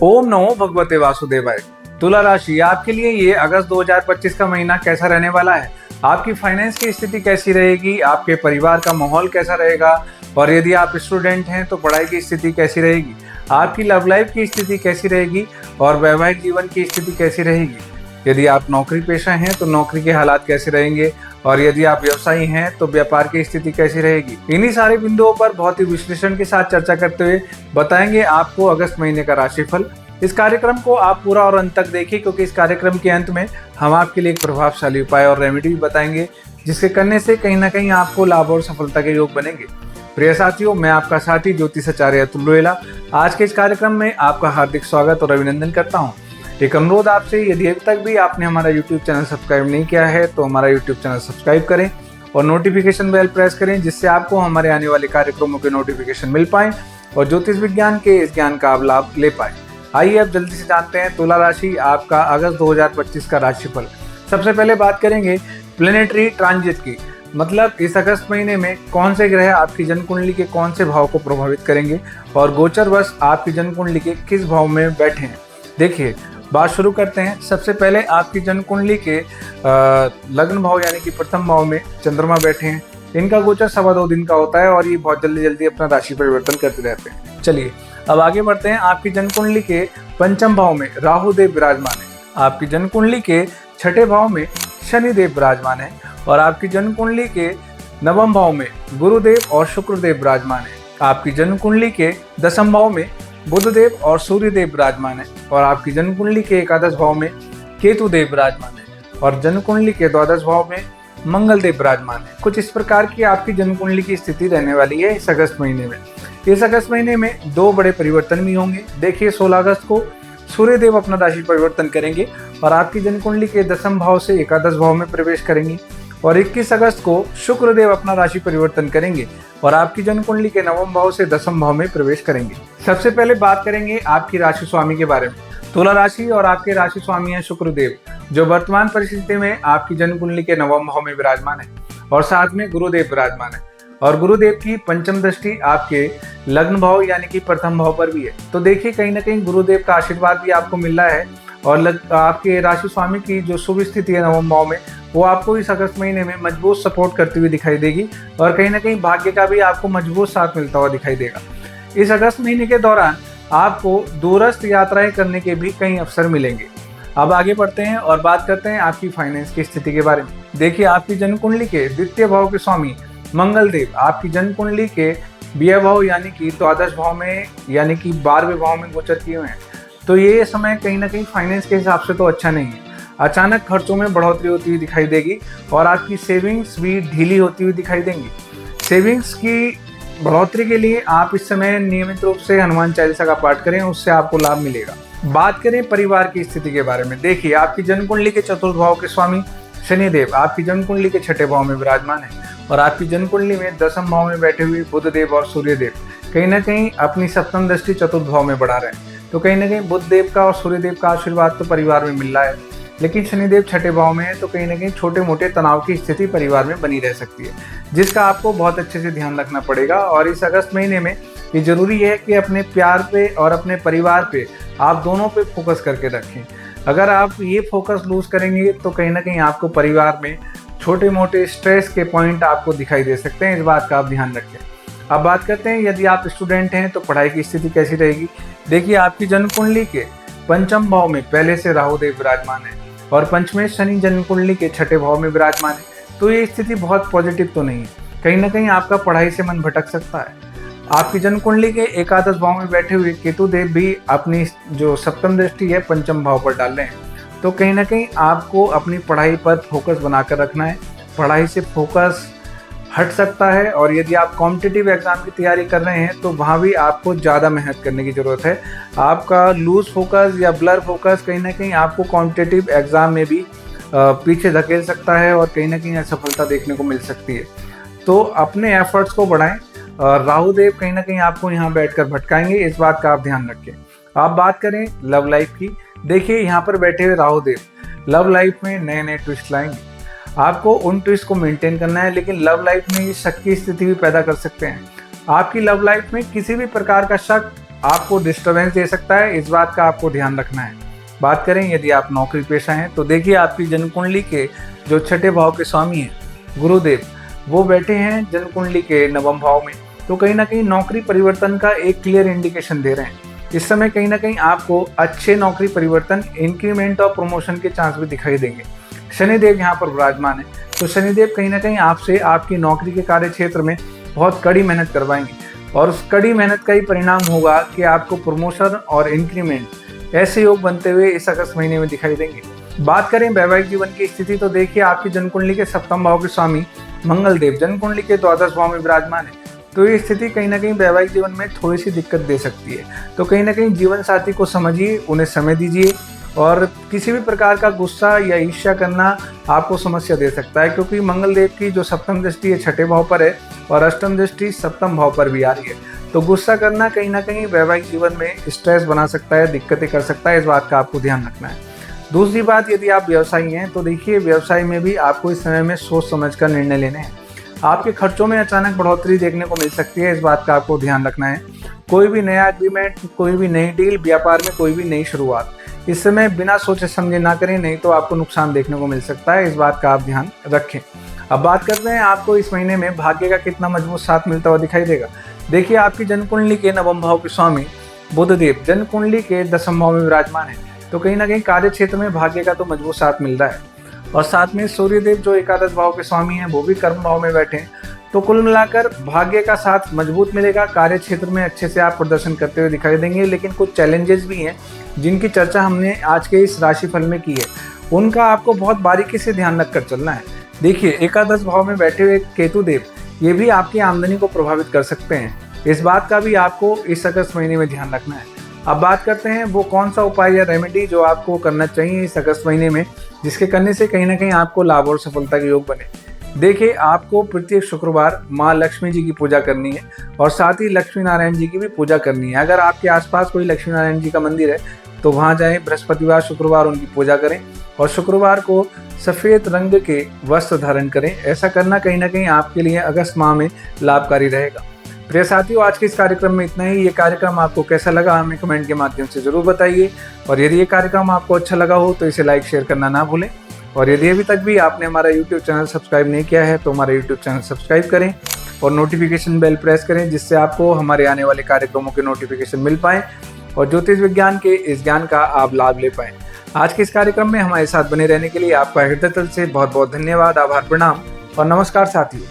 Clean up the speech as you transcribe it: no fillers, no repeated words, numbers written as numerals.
ओम नमो भगवते वासुदेवाय। तुला राशि, आपके लिए ये अगस्त 2025 का महीना कैसा रहने वाला है? आपकी फाइनेंस की स्थिति कैसी रहेगी? आपके परिवार का माहौल कैसा रहेगा? और यदि आप स्टूडेंट हैं तो पढ़ाई की स्थिति कैसी रहेगी? आपकी लव लाइफ की स्थिति कैसी रहेगी? और वैवाहिक जीवन की स्थिति कैसी रहेगी? यदि आप नौकरी पेशा हैं तो नौकरी के हालात कैसे रहेंगे? और यदि आप व्यवसायी हैं तो व्यापार की स्थिति कैसी रहेगी? इन्हीं सारे बिंदुओं पर बहुत ही विश्लेषण के साथ चर्चा करते हुए बताएंगे आपको अगस्त महीने का राशिफल। इस कार्यक्रम को आप पूरा और अंत तक देखिए, क्योंकि इस कार्यक्रम के अंत में हम आपके लिए एक प्रभावशाली उपाय और रेमेडी भी बताएंगे, जिसके करने से कहीं ना कहीं आपको लाभ और सफलता के योग बनेंगे। प्रिय साथियों, मैं आपका साथी ज्योतिषाचार्य अतुल रोहेला आज के इस कार्यक्रम में आपका हार्दिक स्वागत और अभिनंदन करता हूँ। एक अनुरोध आपसे, यदि अभी तक भी आपने हमारा YouTube चैनल सब्सक्राइब नहीं किया है तो हमारा YouTube चैनल सब्सक्राइब करें और नोटिफिकेशन बेल प्रेस करें, जिससे आपको हमारे आने वाले कार्यक्रमों के नोटिफिकेशन मिल पाए और ज्योतिष विज्ञान के इस ज्ञान का आप लाभ ले पाए। आइए अब जल्दी से जानते हैं तुला राशि आपका अगस्त 2025 का राशिफल। सबसे पहले बात करेंगे प्लेनेटरी ट्रांजिट की, मतलब इस अगस्त महीने में कौन से ग्रह आपकी जन्म कुंडली के कौन से भाव को प्रभावित करेंगे और गोचरवश आपकी जन्म कुंडली के किस भाव में बैठे हैं। देखिए, बात शुरू करते हैं। सबसे पहले आपकी जन्म कुंडली के लग्न भाव यानी कि प्रथम भाव में चंद्रमा बैठे हैं। इनका गोचर 2.25 दिन का होता है और ये बहुत जल्दी अपना राशि परिवर्तन करते रहते हैं। चलिए अब आगे बढ़ते हैं। आपकी जन्म कुंडली के पंचम भाव में राहु देव विराजमान है। आपकी जन्म कुंडली के छठे भाव में शनि देव विराजमान है और आपकी जन्म कुंडली के नवम भाव में गुरुदेव और शुक्रदेव विराजमान है। आपकी जन्म कुंडली के दसम भाव में बुधदेव और सूर्यदेव विराजमान है और आपकी जन्म कुंडली के एकादश भाव में केतु देव विराजमान है और जन्म कुंडली के द्वादश भाव में मंगल देव विराजमान है। कुछ इस प्रकार की आपकी जन्म कुंडली की स्थिति रहने वाली है इस अगस्त महीने में। इस अगस्त महीने में दो बड़े परिवर्तन भी होंगे। देखिए, 16 अगस्त को सूर्यदेव अपना राशि परिवर्तन करेंगे और आपकी जन्म कुंडली के दसम भाव से एकादश भाव में प्रवेश करेंगे और 21 अगस्त को शुक्रदेव अपना राशि परिवर्तन करेंगे और आपकी जन्म कुंडली के नवम भाव से दसम भाव में प्रवेश करेंगे। सबसे पहले बात करेंगे आपकी राशि स्वामी के बारे में। तुला राशि और आपके राशि स्वामी है शुक्रदेव, जो वर्तमान परिस्थिति में आपकी जन्म कुंडली के नवम भाव में विराजमान है और साथ में गुरुदेव विराजमान है और गुरुदेव की पंचम दृष्टि आपके लग्न भाव यानी कि प्रथम भाव पर भी है। तो देखिए, कहीं ना कहीं गुरुदेव का आशीर्वाद भी आपको मिल रहा है और आपके राशि स्वामी की जो शुभ स्थिति है नवम भाव में, वो आपको इस अगस्त महीने में मजबूत सपोर्ट करती हुई दिखाई देगी और कहीं ना कहीं भाग्य का भी आपको मजबूत साथ मिलता हुआ दिखाई देगा। इस अगस्त महीने के दौरान आपको दूरस्थ यात्राएं करने के भी कई अवसर मिलेंगे। अब आगे बढ़ते हैं और बात करते हैं आपकी फाइनेंस की स्थिति के बारे में। देखिए, आपकी जन्म कुंडली के द्वितीय भाव के स्वामी मंगल देव आपकी जन्म कुंडली के व्यय भाव यानी कि द्वादश भाव में यानी कि 12वें भाव में गोचर किए हुए हैं। तो ये समय कहीं ना कहीं फाइनेंस के हिसाब से तो अच्छा नहीं है। अचानक खर्चों में बढ़ोतरी होती हुई दिखाई देगी और आपकी सेविंग्स भी ढीली होती हुई दिखाई देंगी। सेविंग्स की बढ़ोतरी के लिए आप इस समय नियमित रूप से हनुमान चालीसा का पाठ करें, उससे आपको लाभ मिलेगा। बात करें परिवार की स्थिति के बारे में। देखिए, आपकी जन्म कुंडली के चतुर्थ भाव के स्वामी शनिदेव आपकी जन्म कुंडली के छठे भाव में विराजमान है और आपकी जन्म कुंडली में दसम भाव में बैठे हुए बुधदेव और सूर्यदेव कहीं ना कहीं अपनी सप्तम दृष्टि चतुर्थ भाव में बढ़ा रहे हैं। तो कहीं ना कहीं बुधदेव का और सूर्यदेव का आशीर्वाद तो परिवार में मिल रहा है, लेकिन शनिदेव छठे भाव में है, तो कहीं ना कहीं छोटे मोटे तनाव की स्थिति परिवार में बनी रह सकती है, जिसका आपको बहुत अच्छे से ध्यान रखना पड़ेगा। और इस अगस्त महीने में ये जरूरी है कि अपने प्यार पे और अपने परिवार पे आप दोनों पे फोकस करके रखें। अगर आप ये फोकस लूज करेंगे तो कहीं ना कहीं आपको परिवार में छोटे मोटे स्ट्रेस के पॉइंट आपको दिखाई दे सकते हैं। इस बात का आप ध्यान रखें। अब बात करते हैं, यदि आप स्टूडेंट हैं तो पढ़ाई की स्थिति कैसी रहेगी। देखिए, आपकी जन्म कुंडली के पंचम भाव में पहले से राहु देव विराजमान है और पंचमें शनि जन्म कुंडली के छठे भाव में विराजमान है। तो ये स्थिति बहुत पॉजिटिव तो नहीं है। कहीं ना कहीं आपका पढ़ाई से मन भटक सकता है। आपकी जन्म कुंडली के एकादश भाव में बैठे हुए केतु देव भी अपनी जो सप्तम दृष्टि है पंचम भाव पर डाल रहे हैं। तो कहीं ना कहीं आपको अपनी पढ़ाई पर फोकस बनाकर रखना है। पढ़ाई से फोकस हट सकता है और यदि आप कॉम्पिटिटिव एग्जाम की तैयारी कर रहे हैं तो वहाँ भी आपको ज़्यादा मेहनत करने की ज़रूरत है। आपका लूज फोकस या ब्लर फोकस कहीं ना कहीं आपको कॉम्पिटिटिव एग्जाम में भी पीछे धकेल सकता है और कहीं ना कहीं असफलता देखने को मिल सकती है। तो अपने एफर्ट्स को बढ़ाएं। राहु देव कहीं ना कहीं आपको यहाँ बैठकर भटकाएंगे, इस बात का आप ध्यान रखें। आप बात करें लव लाइफ की। देखिए, यहाँ पर बैठे हुए राहु देव लव लाइफ में नए नए ट्विस्ट लाएंगे। आपको उन ट्विस्ट को मेंटेन करना है, लेकिन लव लाइफ में ये शक की स्थिति भी पैदा कर सकते हैं। आपकी लव लाइफ में किसी भी प्रकार का शक आपको डिस्टरबेंस दे सकता है, इस बात का आपको ध्यान रखना है। बात करें यदि आप नौकरी पेशा हैं तो देखिए आपकी जन्म कुंडली के जो छठे भाव के स्वामी हैं गुरुदेव, वो बैठे हैं जन्म कुंडली के नवम भाव में, तो कहीं ना कहीं नौकरी परिवर्तन का एक क्लियर इंडिकेशन दे रहे हैं। इस समय कहीं ना कहीं आपको अच्छे नौकरी परिवर्तन, इंक्रीमेंट और प्रमोशन के चांस भी दिखाई देंगे। शनिदेव यहाँ पर विराजमान है, तो शनिदेव कहीं ना कहीं आपसे आपकी नौकरी के कार्य क्षेत्र में बहुत कड़ी मेहनत करवाएंगे और उस कड़ी मेहनत का ही परिणाम होगा कि आपको प्रमोशन और इंक्रीमेंट ऐसे योग बनते हुए इस अगस्त महीने में दिखाई देंगे। बात करें वैवाहिक जीवन की स्थिति तो देखिए आपकी जन्म कुंडली के सप्तम भाव के स्वामी मंगल देव जन्म कुंडली के द्वादश भाव में विराजमान है, तो ये स्थिति कहीं ना कहीं वैवाहिक जीवन में थोड़ी सी दिक्कत दे सकती है। तो कहीं ना कहीं जीवन साथी को समझिए, उन्हें समय दीजिए और किसी भी प्रकार का गुस्सा या ईर्ष्या करना आपको समस्या दे सकता है, क्योंकि मंगल देव की जो सप्तम दृष्टि है छठे भाव पर है और अष्टम दृष्टि सप्तम भाव पर भी आ रही है। तो गुस्सा करना कहीं ना कहीं वैवाहिक जीवन में स्ट्रेस बना सकता है, दिक्कतें कर सकता है, इस बात का आपको ध्यान रखना है। दूसरी बात, यदि आप व्यवसायी हैं तो देखिए व्यवसाय में भी आपको इस समय में सोच समझ कर निर्णय लेने हैं। आपके खर्चों में अचानक बढ़ोतरी देखने को मिल सकती है, इस बात का आपको ध्यान रखना है। कोई भी नया एग्रीमेंट, कोई भी नई डील, व्यापार में कोई भी नई शुरुआत इस समय बिना सोचे समझे ना करें, नहीं तो आपको नुकसान देखने को मिल सकता है, इस बात का आप ध्यान रखें। अब बात करते हैं आपको इस महीने में भाग्य का कितना मजबूत साथ मिलता हुआ दिखाई देगा। देखिए आपकी जन्म कुंडली के नवम भाव के स्वामी बुध देव जन्म कुंडली के दसम भाव में विराजमान है, तो कहीं ना कहीं कार्य क्षेत्र में भाग्य का तो मजबूत साथ मिल रहा है और साथ में सूर्यदेव जो एकादश भाव के स्वामी हैं वो भी कर्म भाव में बैठे हैं। तो कुल मिलाकर भाग्य का साथ मजबूत मिलेगा, कार्य क्षेत्र में अच्छे से आप प्रदर्शन करते हुए दिखाई देंगे। लेकिन कुछ चैलेंजेस भी हैं जिनकी चर्चा हमने आज के इस राशिफल में की है, उनका आपको बहुत बारीकी से ध्यान रखकर चलना है। देखिए एकादश भाव में बैठे हुए केतु देव ये भी आपकी आमदनी को प्रभावित कर सकते हैं, इस बात का भी आपको इस अगस्त महीने में ध्यान रखना है। अब बात करते हैं वो कौन सा उपाय या रेमेडी जो आपको करना चाहिए इस अगस्त महीने में, जिसके करने से कहीं ना कहीं आपको लाभ और सफलता के योग बने। देखिए आपको प्रत्येक शुक्रवार माँ लक्ष्मी जी की पूजा करनी है और साथ ही लक्ष्मी नारायण जी की भी पूजा करनी है। अगर आपके आसपास कोई लक्ष्मी नारायण जी का मंदिर है तो वहाँ जाएं, बृहस्पतिवार शुक्रवार उनकी पूजा करें और शुक्रवार को सफ़ेद रंग के वस्त्र धारण करें। ऐसा करना कहीं ना कहीं आपके लिए अगस्त माह में लाभकारी रहेगा। प्रिय साथियों, आज के इस कार्यक्रम में इतना ही। ये कार्यक्रम आपको कैसा लगा हमें कमेंट के माध्यम से जरूर बताइए और यदि ये कार्यक्रम आपको अच्छा लगा हो तो इसे लाइक शेयर करना ना भूलें। और यदि अभी तक भी आपने हमारा YouTube चैनल सब्सक्राइब नहीं किया है तो हमारा YouTube चैनल सब्सक्राइब करें और नोटिफिकेशन बेल प्रेस करें, जिससे आपको हमारे आने वाले कार्यक्रमों के नोटिफिकेशन मिल पाएँ और ज्योतिष विज्ञान के इस ज्ञान का आप लाभ ले पाएँ। आज के इस कार्यक्रम में हमारे साथ बने रहने के लिए आपका हृदय तल से बहुत बहुत धन्यवाद, आभार, प्रणाम और नमस्कार साथियों।